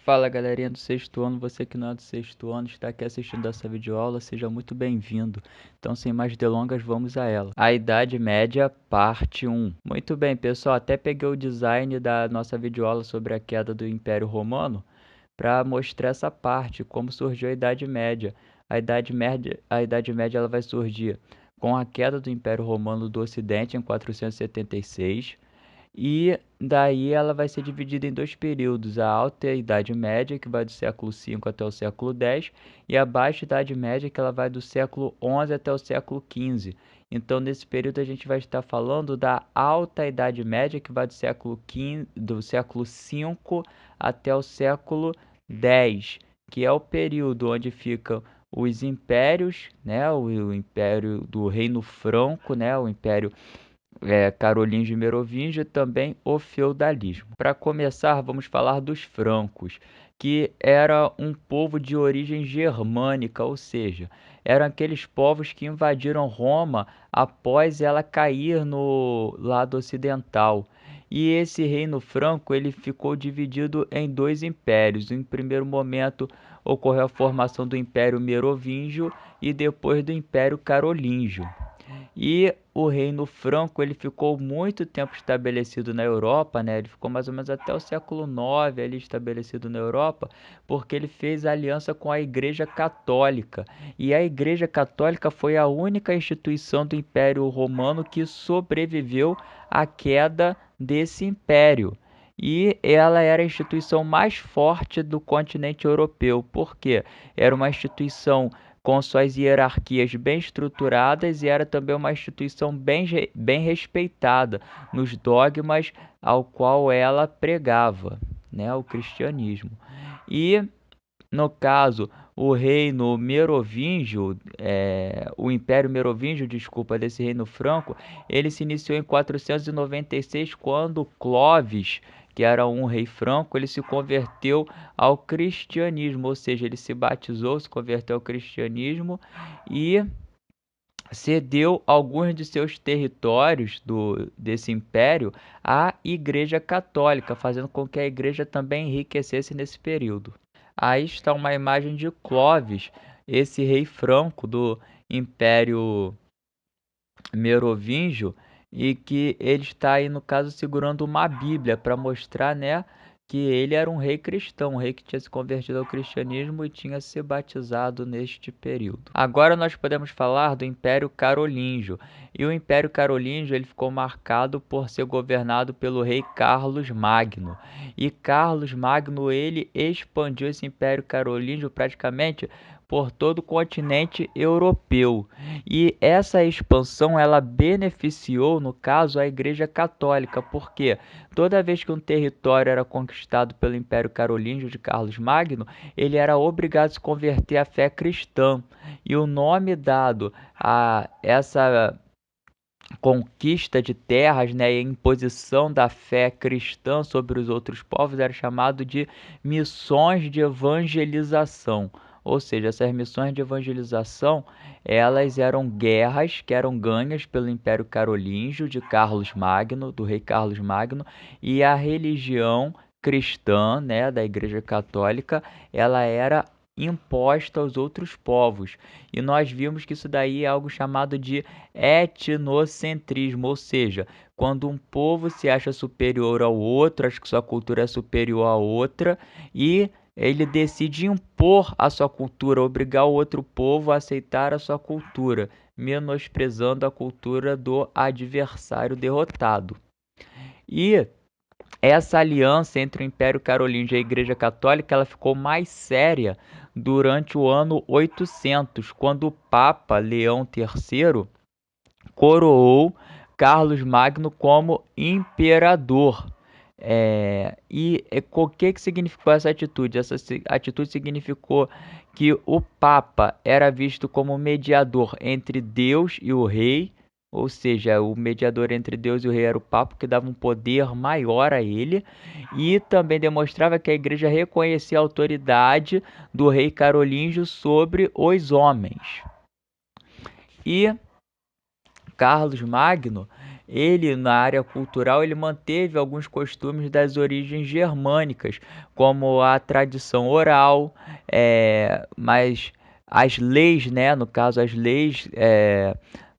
Fala galerinha do sexto ano, você que não é do sexto ano está aqui assistindo essa videoaula, seja muito bem-vindo. Então, sem mais delongas, vamos a ela. A Idade Média, parte 1. Muito bem, pessoal, até peguei o design da nossa videoaula sobre a queda do Império Romano para mostrar essa parte, como surgiu a Idade Média. A Idade Média ela vai surgir com a queda do Império Romano do Ocidente em 476. E daí ela vai ser dividida em dois períodos, a Alta Idade Média, que vai do século V até o século X, e a Baixa Idade Média, que ela vai do século XI até o século XV. Então, nesse período, a gente vai estar falando da Alta Idade Média, que vai do século V até o século X, que é o período onde ficam os impérios, né, o Império do Reino Franco, né, o Império carolíngio e merovingio, e também o feudalismo. Para começar, vamos falar dos francos, que era um povo de origem germânica, ou seja, eram aqueles povos que invadiram Roma após ela cair no lado ocidental. E esse reino franco ele ficou dividido em dois impérios. Em primeiro momento ocorreu a formação do Império Merovingio e depois do Império Carolíngio. E o Reino Franco ele ficou muito tempo estabelecido na Europa, né? Ele ficou mais ou menos até o século IX ali estabelecido na Europa, porque ele fez aliança com a Igreja Católica. E a Igreja Católica foi a única instituição do Império Romano que sobreviveu à queda desse império. E ela era a instituição mais forte do continente europeu, porque era uma instituição com suas hierarquias bem estruturadas e era também uma instituição bem respeitada nos dogmas ao qual ela pregava, né, o cristianismo. E, no caso, o reino merovingio, o Império Merovingio, desculpa, desse reino franco, ele se iniciou em 496, quando Clovis, que era um rei franco, ele se converteu ao cristianismo, ou seja, ele se batizou, se converteu ao cristianismo e cedeu alguns de seus territórios desse império à Igreja Católica, fazendo com que a igreja também enriquecesse nesse período. Aí está uma imagem de Clovis, esse rei franco do Império Merovingio, e que ele está aí no caso segurando uma Bíblia para mostrar, né, que ele era um rei cristão, um rei que tinha se convertido ao cristianismo e tinha se batizado neste período. Agora nós podemos falar do Império Carolíngio. E o Império Carolíngio ele ficou marcado por ser governado pelo rei Carlos Magno. E Carlos Magno ele expandiu esse Império Carolíngio praticamente por todo o continente europeu. E essa expansão ela beneficiou, no caso, a Igreja Católica, porque toda vez que um território era conquistado pelo Império Carolíngio de Carlos Magno, ele era obrigado a se converter à fé cristã. E o nome dado a essa conquista de terras, né, e a imposição da fé cristã sobre os outros povos era chamado de missões de evangelização. Ou seja, essas missões de evangelização, elas eram guerras que eram ganhas pelo Império Carolíngio de Carlos Magno, do rei Carlos Magno, e a religião cristã, né, da Igreja Católica, ela era imposta aos outros povos. E nós vimos que isso daí é algo chamado de etnocentrismo, ou seja, quando um povo se acha superior ao outro, acha que sua cultura é superior à outra, e ele decide impor a sua cultura, obrigar o outro povo a aceitar a sua cultura, menosprezando a cultura do adversário derrotado. E essa aliança entre o Império Carolíngio e a Igreja Católica ela ficou mais séria durante o ano 800, quando o Papa Leão III coroou Carlos Magno como imperador. O que significou essa atitude? Essa atitude significou que o Papa era visto como mediador entre Deus e o rei, ou seja, o mediador entre Deus e o rei era o Papa, que dava um poder maior a ele, e também demonstrava que a igreja reconhecia a autoridade do rei carolíngio sobre os homens. E Carlos Magno, ele, na área cultural, ele manteve alguns costumes das origens germânicas, como a tradição oral, mas as leis, né, no caso, as leis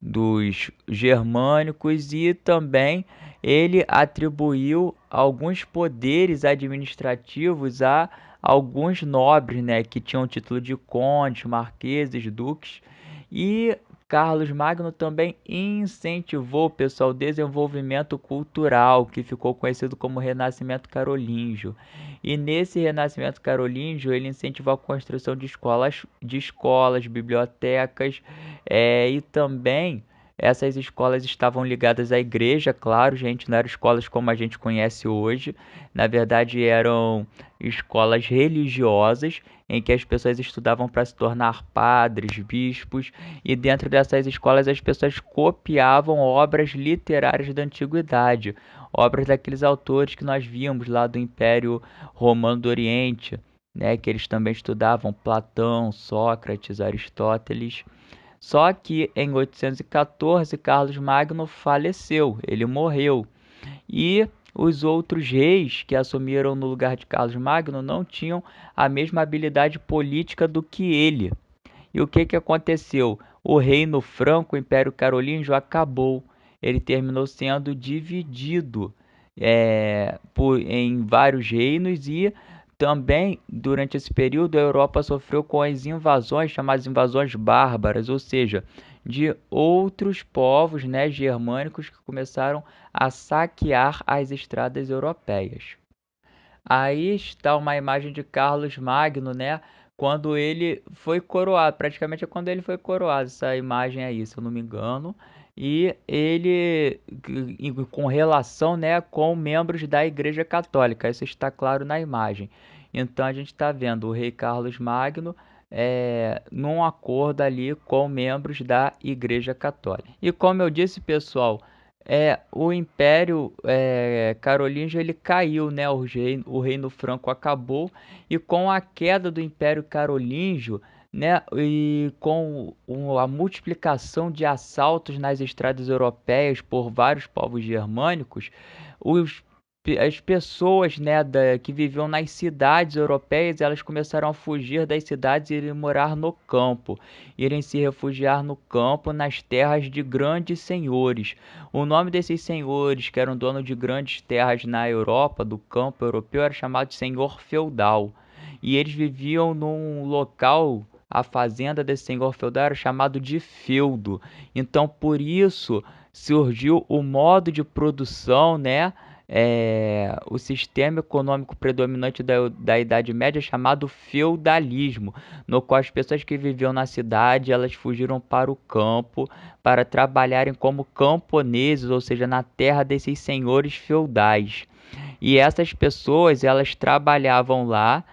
dos germânicos, e também ele atribuiu alguns poderes administrativos a alguns nobres, né, que tinham título de condes, marqueses, duques, e Carlos Magno também incentivou, pessoal, o desenvolvimento cultural, que ficou conhecido como Renascimento Carolíngio. E nesse Renascimento Carolíngio, ele incentivou a construção de escolas, bibliotecas, e também essas escolas estavam ligadas à igreja, claro, gente, não eram escolas como a gente conhece hoje. Na verdade, eram escolas religiosas em que as pessoas estudavam para se tornar padres, bispos, e dentro dessas escolas as pessoas copiavam obras literárias da antiguidade, obras daqueles autores que nós vimos lá do Império Romano do Oriente, né, que eles também estudavam Platão, Sócrates, Aristóteles. Só que em 814 Carlos Magno faleceu, ele morreu. E os outros reis que assumiram no lugar de Carlos Magno não tinham a mesma habilidade política do que ele. E o que que aconteceu? O reino franco, o Império Carolíngio, acabou. Ele terminou sendo dividido em vários reinos, e também durante esse período a Europa sofreu com as invasões, chamadas invasões bárbaras, ou seja, de outros povos, né, germânicos, que começaram a saquear as estradas europeias. Aí está uma imagem de Carlos Magno, né? Quando ele foi coroado, praticamente é quando ele foi coroado, essa imagem aí, se eu não me engano. E ele, com relação, né, com membros da Igreja Católica, isso está claro na imagem. Então a gente está vendo o rei Carlos Magno num acordo ali com membros da Igreja Católica. E como eu disse, pessoal, o Império Carolíngio ele caiu, né? O Reino Franco acabou, e com a queda do Império Carolíngio, né? E com a multiplicação de assaltos nas estradas europeias por vários povos germânicos, os as pessoas, né, que viviam nas cidades europeias, elas começaram a fugir das cidades e irem morar no campo, irem se refugiar no campo, nas terras de grandes senhores. O nome desses senhores, que eram donos de grandes terras na Europa, do campo europeu, era chamado de senhor feudal. E eles viviam num local, a fazenda desse senhor feudal era chamado de feudo. Então, por isso surgiu o modo de produção, né? O sistema econômico predominante da Idade Média, chamado feudalismo, no qual as pessoas que viviam na cidade, elas fugiram para o campo para trabalharem como camponeses, ou seja, na terra desses senhores feudais. E essas pessoas, elas trabalhavam lá,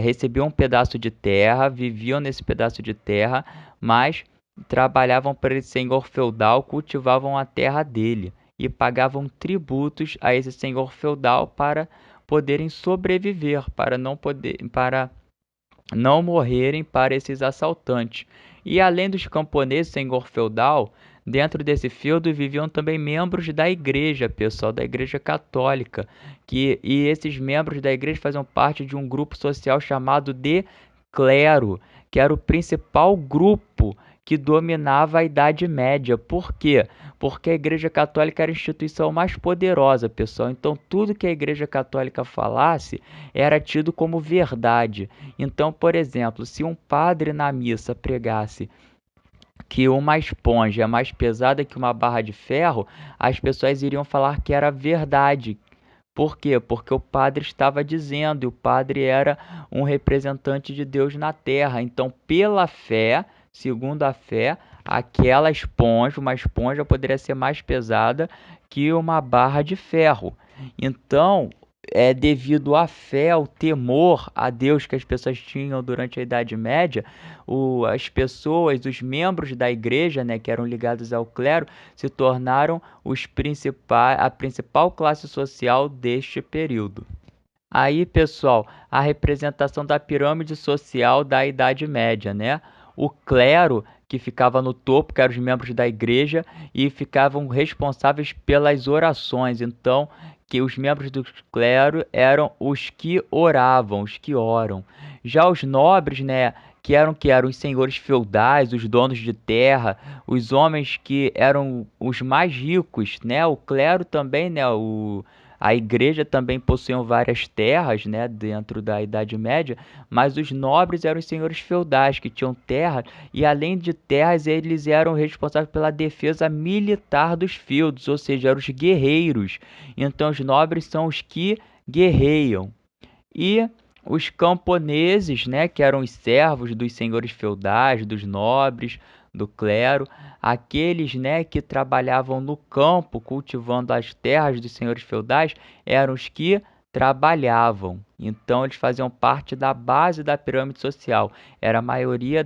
recebiam um pedaço de terra, viviam nesse pedaço de terra, mas trabalhavam para esse senhor feudal, cultivavam a terra dele e pagavam tributos a esse senhor feudal para poderem sobreviver, para não morrerem para esses assaltantes. E além dos camponeses senhor feudal, dentro desse feudo viviam também membros da igreja, pessoal, da igreja católica, e esses membros da igreja faziam parte de um grupo social chamado de clero, que era o principal grupo que dominava a Idade Média. Por quê? Porque a Igreja Católica era a instituição mais poderosa, pessoal. Então, tudo que a Igreja Católica falasse era tido como verdade. Então, por exemplo, se um padre na missa pregasse que uma esponja é mais pesada que uma barra de ferro, as pessoas iriam falar que era verdade. Por quê? Porque o padre estava dizendo, e o padre era um representante de Deus na terra. Então, pela fé, segundo a fé, aquela esponja, uma esponja poderia ser mais pesada que uma barra de ferro. Então, devido à fé, ao temor a Deus que as pessoas tinham durante a Idade Média, as pessoas, os membros da igreja, né, que eram ligados ao clero, se tornaram a principal classe social deste período. Aí, pessoal, a representação da pirâmide social da Idade Média, né? O clero, que ficava no topo, que eram os membros da igreja, e ficavam responsáveis pelas orações. Então, que os membros do clero eram os que oravam, os que oram. Já os nobres, né, que eram os senhores feudais, os donos de terra, os homens que eram os mais ricos, né? O clero também, né? A igreja também possuía várias terras, né, dentro da Idade Média, mas os nobres eram os senhores feudais que tinham terra e além de terras eles eram responsáveis pela defesa militar dos feudos, ou seja, eram os guerreiros. Então os nobres são os que guerreiam. E os camponeses, né, que eram os servos dos senhores feudais, dos nobres, do clero, aqueles, né, que trabalhavam no campo, cultivando as terras dos senhores feudais, eram os que trabalhavam. Então, eles faziam parte da base da pirâmide social. Era a maioria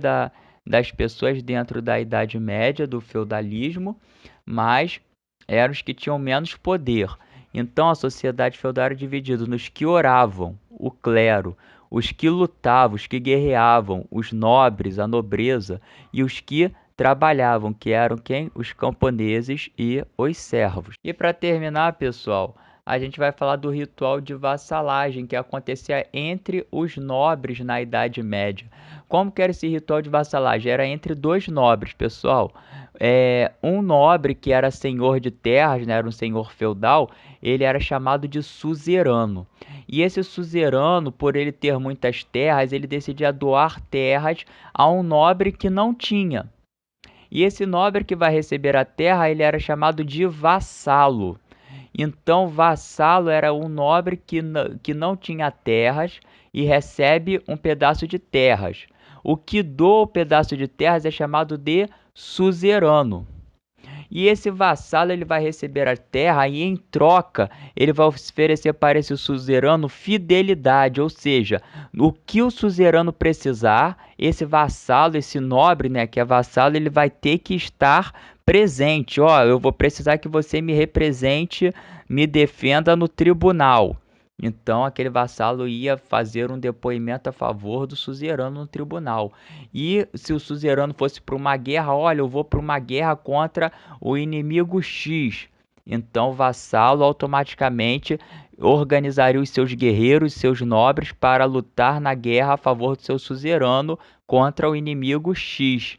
das pessoas dentro da Idade Média, do feudalismo, mas eram os que tinham menos poder. Então, a sociedade feudal era dividida nos que oravam, o clero, os que lutavam, os que guerreavam, os nobres, a nobreza, e os que trabalhavam, que eram quem? Os camponeses e os servos. E para terminar, pessoal, a gente vai falar do ritual de vassalagem que acontecia entre os nobres na Idade Média. Como que era esse ritual de vassalagem? Era entre dois nobres, pessoal. Um nobre que era senhor de terras, né, era um senhor feudal, ele era chamado de suzerano. E esse suzerano, por ele ter muitas terras, ele decidia doar terras a um nobre que não tinha. E esse nobre que vai receber a terra, ele era chamado de vassalo. Então, vassalo era um nobre que não tinha terras e recebe um pedaço de terras. O que doa o pedaço de terras é chamado de suzerano. E esse vassalo ele vai receber a terra e em troca ele vai oferecer para esse suzerano fidelidade, ou seja, o que o suzerano precisar, esse vassalo, esse nobre, né, que é vassalo, ele vai ter que estar presente. Ó, eu vou precisar que você me represente, me defenda no tribunal. Então, aquele vassalo ia fazer um depoimento a favor do suzerano no tribunal. E se o suzerano fosse para uma guerra, olha, eu vou para uma guerra contra o inimigo X. Então, o vassalo automaticamente organizaria os seus guerreiros, seus nobres, para lutar na guerra a favor do seu suzerano contra o inimigo X.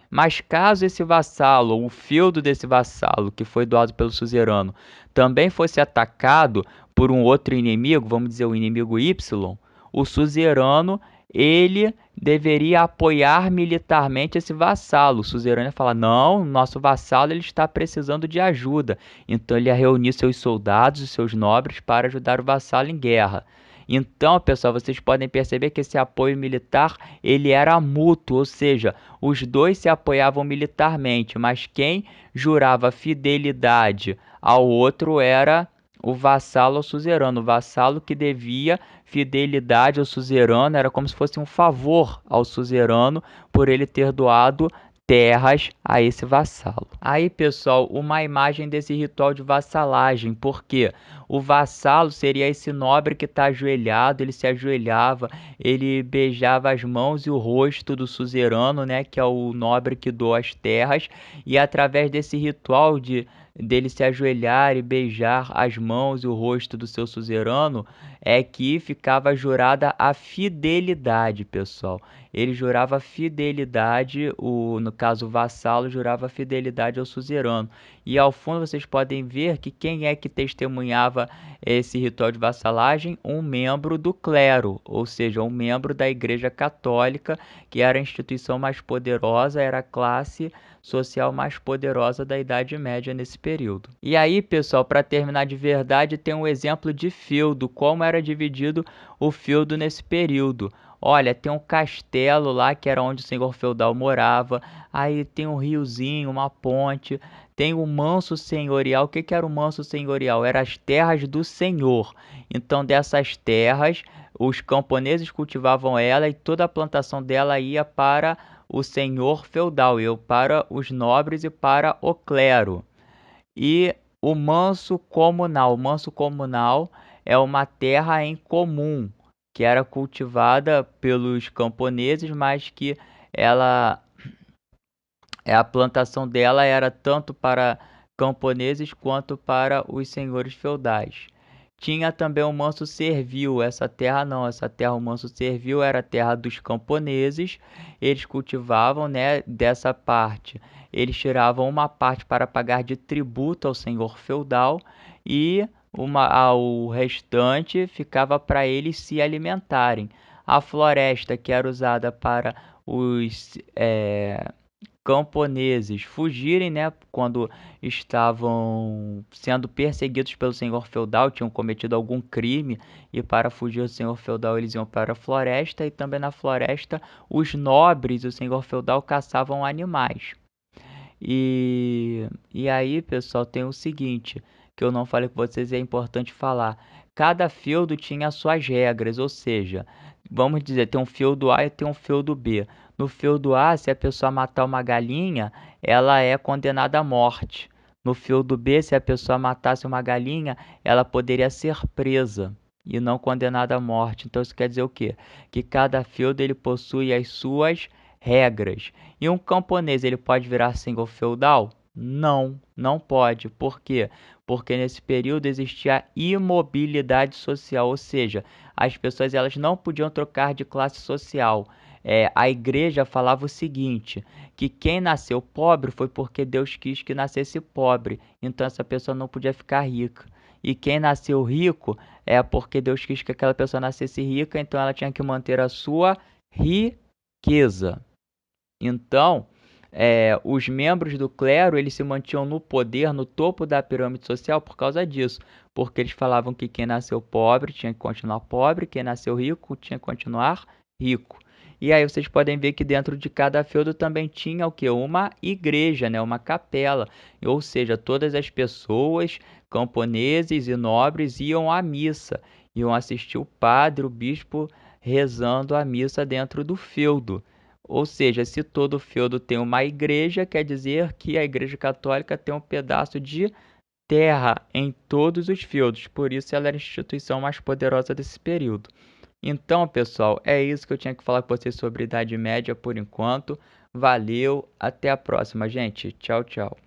Mas caso esse vassalo, ou o feudo desse vassalo que foi doado pelo suzerano, também fosse atacado por um outro inimigo, vamos dizer o inimigo Y, o suzerano ele deveria apoiar militarmente esse vassalo. O suzerano ia falar: não, nosso vassalo ele está precisando de ajuda. Então ele ia reunir seus soldados e seus nobres para ajudar o vassalo em guerra. Então, pessoal, vocês podem perceber que esse apoio militar ele era mútuo, ou seja, os dois se apoiavam militarmente, mas quem jurava fidelidade ao outro era o vassalo ao suzerano. O vassalo que devia fidelidade ao suzerano era como se fosse um favor ao suzerano por ele ter doado terras a esse vassalo. Aí, pessoal, uma imagem desse ritual de vassalagem, porque o vassalo seria esse nobre que está ajoelhado, ele se ajoelhava, ele beijava as mãos e o rosto do suzerano, né, que é o nobre que doa as terras, e através desse ritual dele se ajoelhar e beijar as mãos e o rosto do seu suzerano, é que ficava jurada a fidelidade, pessoal. Ele jurava fidelidade, no caso o vassalo jurava fidelidade ao suzerano. E ao fundo vocês podem ver que quem é que testemunhava esse ritual de vassalagem? Um membro do clero, ou seja, um membro da Igreja Católica, que era a instituição mais poderosa, era a classe social mais poderosa da Idade Média nesse período. E aí, pessoal, para terminar de verdade, tem um exemplo de feudo, como era dividido o feudo nesse período. Olha, tem um castelo lá que era onde o senhor feudal morava. Aí tem um riozinho, uma ponte. Tem o manso senhorial. O que que era o manso senhorial? Eram as terras do senhor. Então, dessas terras, os camponeses cultivavam ela e toda a plantação dela ia para o senhor feudal, ia para os nobres e para o clero. E o manso comunal. O manso comunal é uma terra em comum que era cultivada pelos camponeses, mas que ela A plantação dela era tanto para camponeses quanto para os senhores feudais. Tinha também o manso servil, essa terra não, essa terra, o manso servil era a terra dos camponeses, eles cultivavam, né, dessa parte. Eles tiravam uma parte para pagar de tributo ao senhor feudal e o restante ficava para eles se alimentarem. A floresta que era usada para os camponeses fugirem, né, quando estavam sendo perseguidos pelo senhor feudal, tinham cometido algum crime e para fugir do senhor feudal eles iam para a floresta e também na floresta os nobres, o senhor feudal caçavam animais. E aí, pessoal, tem o seguinte, que eu não falei com vocês e é importante falar. Cada feudo tinha suas regras, ou seja, vamos dizer, tem um feudo A e tem um feudo B. No feudo A, se a pessoa matar uma galinha, ela é condenada à morte. No feudo B, se a pessoa matasse uma galinha, ela poderia ser presa e não condenada à morte. Então isso quer dizer o quê? Que cada feudo ele possui as suas regras. E um camponês, ele pode virar senhor feudal? Não, não pode. Por quê? Porque nesse período existia imobilidade social, ou seja, as pessoas elas não podiam trocar de classe social. A igreja falava o seguinte, que quem nasceu pobre foi porque Deus quis que nascesse pobre, então essa pessoa não podia ficar rica. E quem nasceu rico é porque Deus quis que aquela pessoa nascesse rica, então ela tinha que manter a sua riqueza. Então, os membros do clero eles se mantinham no poder, no topo da pirâmide social por causa disso, porque eles falavam que quem nasceu pobre tinha que continuar pobre, quem nasceu rico tinha que continuar rico. E aí vocês podem ver que dentro de cada feudo também tinha o que? Uma igreja, né? Uma capela. Ou seja, todas as pessoas, camponeses e nobres iam à missa, iam assistir o padre, o bispo rezando a missa dentro do feudo. Ou seja, se todo feudo tem uma igreja, quer dizer que a Igreja Católica tem um pedaço de terra em todos os feudos, por isso ela era a instituição mais poderosa desse período. Então, pessoal, é isso que eu tinha que falar com vocês sobre a Idade Média por enquanto. Valeu, até a próxima, gente. Tchau, tchau.